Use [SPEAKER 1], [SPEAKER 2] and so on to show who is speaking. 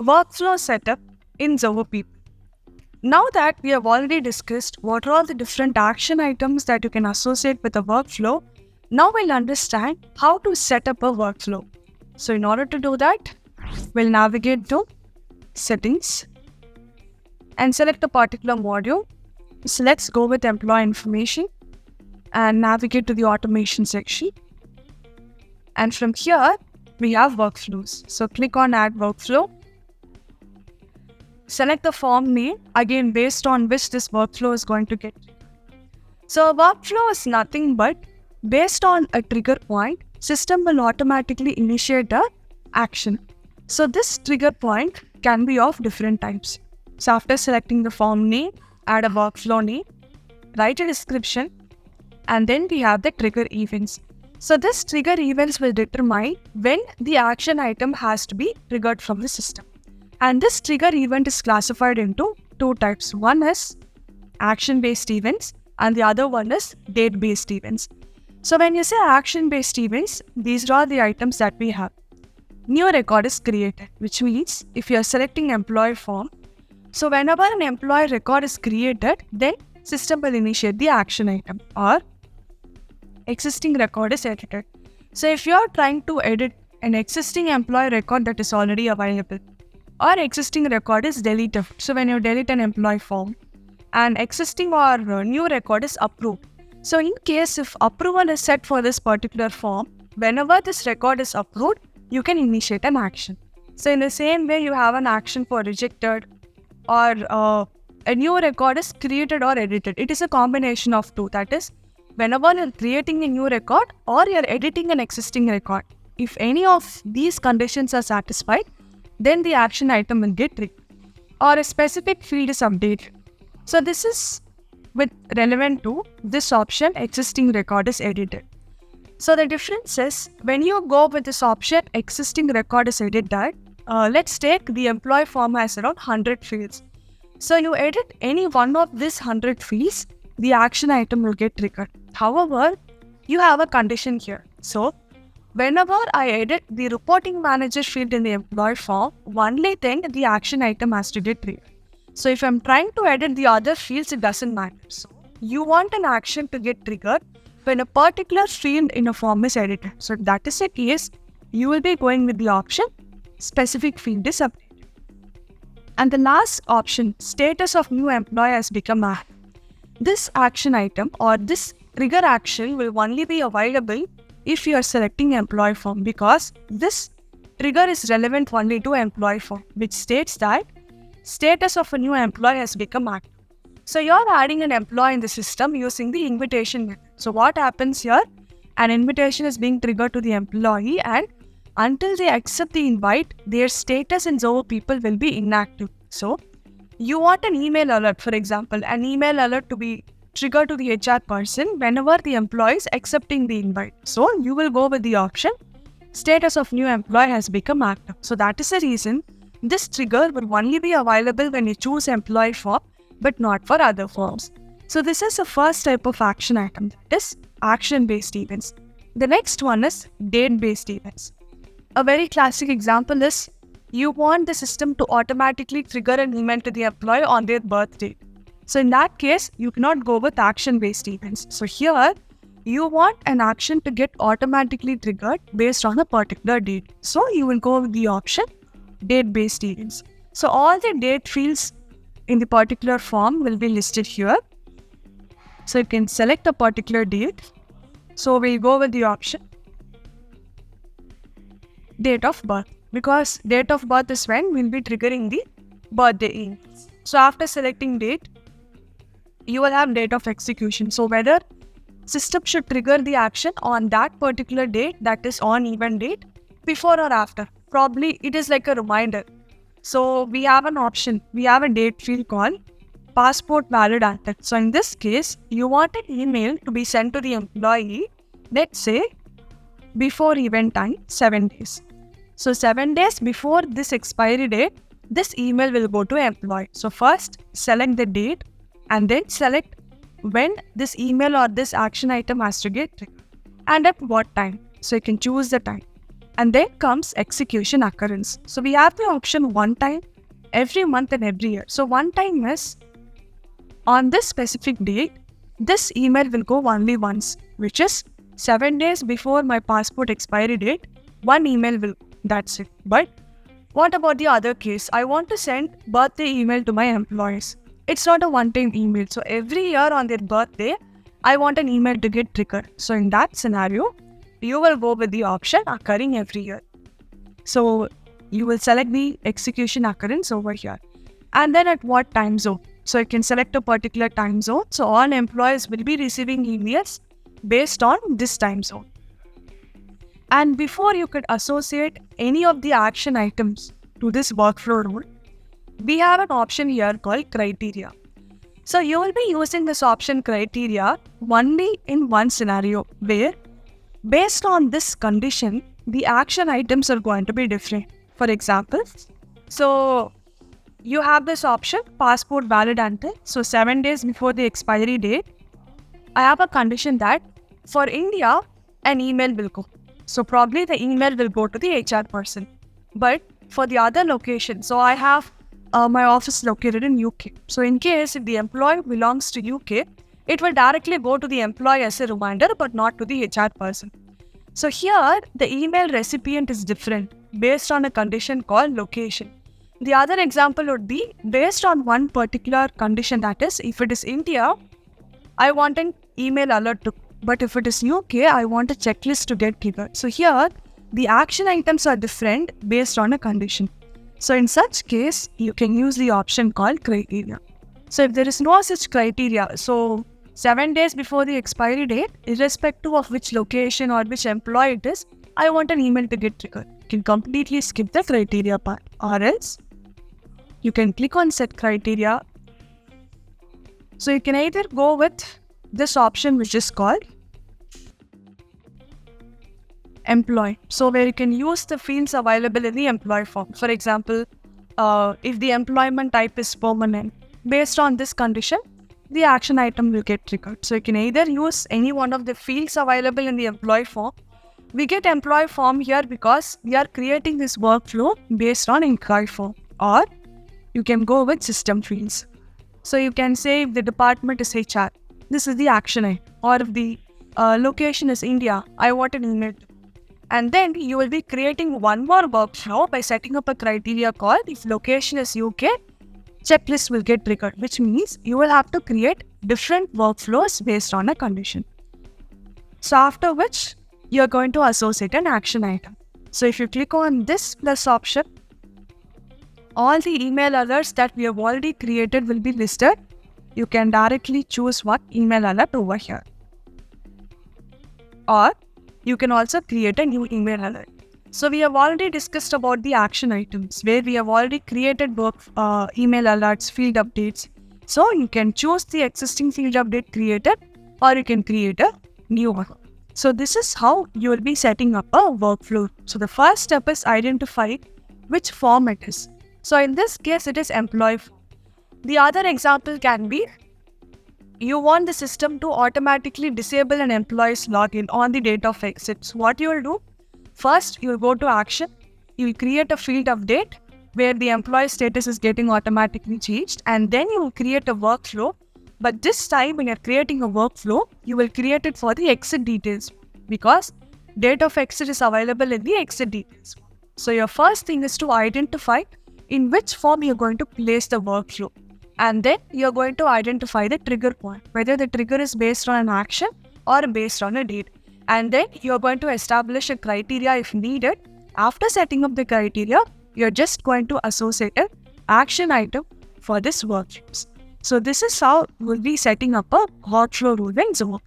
[SPEAKER 1] workflow setup in Zoho People. Now that we have already discussed what are all the different action items that you can associate with a workflow, now we'll understand how to set up a workflow. So in order to do that, we'll navigate to Settings and select a particular module. So let's go with Employee Information and navigate to the Automation section. And from here, we have Workflows. So click on Add Workflow. Select the form name, again based on which this workflow is going to get. So a workflow is nothing but based on a trigger point, system will automatically initiate a action. So this trigger point can be of different types. So after selecting the form name, add a workflow name, write a description, and then we have the trigger events. So this trigger events will determine when the action item has to be triggered from the system. And this trigger event is classified into two types. One is action-based events and the other one is date-based events. So when you say action-based events, these are the items that we have. New record is created, which means if you are selecting employee form, so whenever an employee record is created, then system will initiate the action item, or existing record is edited. So if you are trying to edit an existing employee record that is already available, or existing record is deleted. So when you delete an employee form, an existing or new record is approved. So in case if approval is set for this particular form, whenever this record is approved, you can initiate an action. So in the same way, you have an action for rejected, or a new record is created or edited. It is a combination of two. That is, whenever you're creating a new record or you're editing an existing record, if any of these conditions are satisfied, then the action item will get triggered, or a specific field is updated. So this is relevant to this option, existing record is edited. So the difference is, when you go with this option, existing record is edited, let's take the employee form has around 100 fields. So you edit any one of these 100 fields, the action item will get triggered. However, you have a condition here. So whenever I edit the reporting manager field in the employee form, only then the action item has to get triggered. So if I'm trying to edit the other fields, it doesn't matter. So you want an action to get triggered when a particular field in a form is edited. So if that is the case, you will be going with the option specific field is updated. And the last option, status of new employee has become active. This action item or this trigger action will only be available if you are selecting employee form, because this trigger is relevant only to employee form, which states that status of a new employee has become active. So you are adding an employee in the system using the invitation method. So what happens here? An invitation is being triggered to the employee, and until they accept the invite, their status in Zoho People will be inactive. So you want an email alert, for example, an email alert to be triggered to the HR person whenever the employee is accepting the invite. So you will go with the option status of new employee has become active. So that is the reason this trigger will only be available when you choose employee form, but not for other forms. So this is the first type of action item, that is action-based events. The next one is date-based events. A very classic example is you want the system to automatically trigger an email to the employee on their birth date. So in that case, you cannot go with action-based events. So here, you want an action to get automatically triggered based on a particular date. So you will go with the option date-based events. So all the date fields in the particular form will be listed here. So you can select a particular date. So we'll go with the option date of birth, because date of birth is when we'll be triggering the birthday emails. So after selecting date, you will have date of execution. So whether system should trigger the action on that particular date, that is on event date, before or after. Probably it is like a reminder. So we have an option. We have a date field called passport valid until. So in this case, you want an email to be sent to the employee, let's say before event time, 7 days. So 7 days before this expiry date, this email will go to employee. So first select the date and then select when this email or this action item has to get triggered and at what time. So you can choose the time. And then comes execution occurrence. So we have the option one time, every month and every year. So one time is on this specific date, this email will go only once, which is 7 days before my passport expiry date, one email will, that's it. But what about the other case? I want to send birthday email to my employees. It's not a one-time email. So every year on their birthday, I want an email to get triggered. So in that scenario, you will go with the option occurring every year. So you will select the execution occurrence over here. And then at what time zone? So you can select a particular time zone. So all employees will be receiving emails based on this time zone. And before you could associate any of the action items to this workflow rule, we have an option here called criteria. So you will be using this option criteria only in one scenario where based on this condition, the action items are going to be different. For example, so you have this option, passport valid until, so 7 days before the expiry date. I have a condition that for India, an email will go. So probably the email will go to the HR person. But for the other location, so I have my office located in UK. So in case if the employee belongs to UK, it will directly go to the employee as a reminder, but not to the HR person. So here, the email recipient is different based on a condition called location. The other example would be based on one particular condition, that is, if it is India, I want an email alert to, but if it is UK, I want a checklist to get triggered. So here, the action items are different based on a condition. So in such case, you can use the option called criteria. So if there is no such criteria, so 7 days before the expiry date, irrespective of which location or which employee it is, I want an email to get triggered. You can completely skip the criteria part, or else you can click on set criteria. So you can either go with this option which is called employee. So where you can use the fields available in the employee form. For example, if the employment type is permanent, based on this condition, the action item will get triggered. So you can either use any one of the fields available in the employee form. We get employee form here because we are creating this workflow based on inquiry form, or you can go with system fields. So you can say if the department is HR, this is the action item, or if the location is India, I want an email. And then you will be creating one more workflow by setting up a criteria called if location is UK, checklist will get triggered, which means you will have to create different workflows based on a condition. So after which, you're going to associate an action item. So if you click on this plus option, all the email alerts that we have already created will be listed. You can directly choose one email alert over here. Or you can also create a new email alert. So we have already discussed about the action items where we have already created email alerts, field updates. So you can choose the existing field update created, or you can create a new one. So this is how you will be setting up a workflow. So the first step is identify which form it is. So in this case, it is employee form. The other example can be you want the system to automatically disable an employee's login on the date of exit. So what you will do? First, you will go to action. You will create a field update where the employee status is getting automatically changed, and then you will create a workflow. But this time when you're creating a workflow, you will create it for the exit details because date of exit is available in the exit details. So your first thing is to identify in which form you're going to place the workflow. And then you're going to identify the trigger point, whether the trigger is based on an action or based on a date. And then you're going to establish a criteria if needed. After setting up the criteria, you're just going to associate an action item for this workflows. So this is how we'll be setting up a workflow rule in Zoho.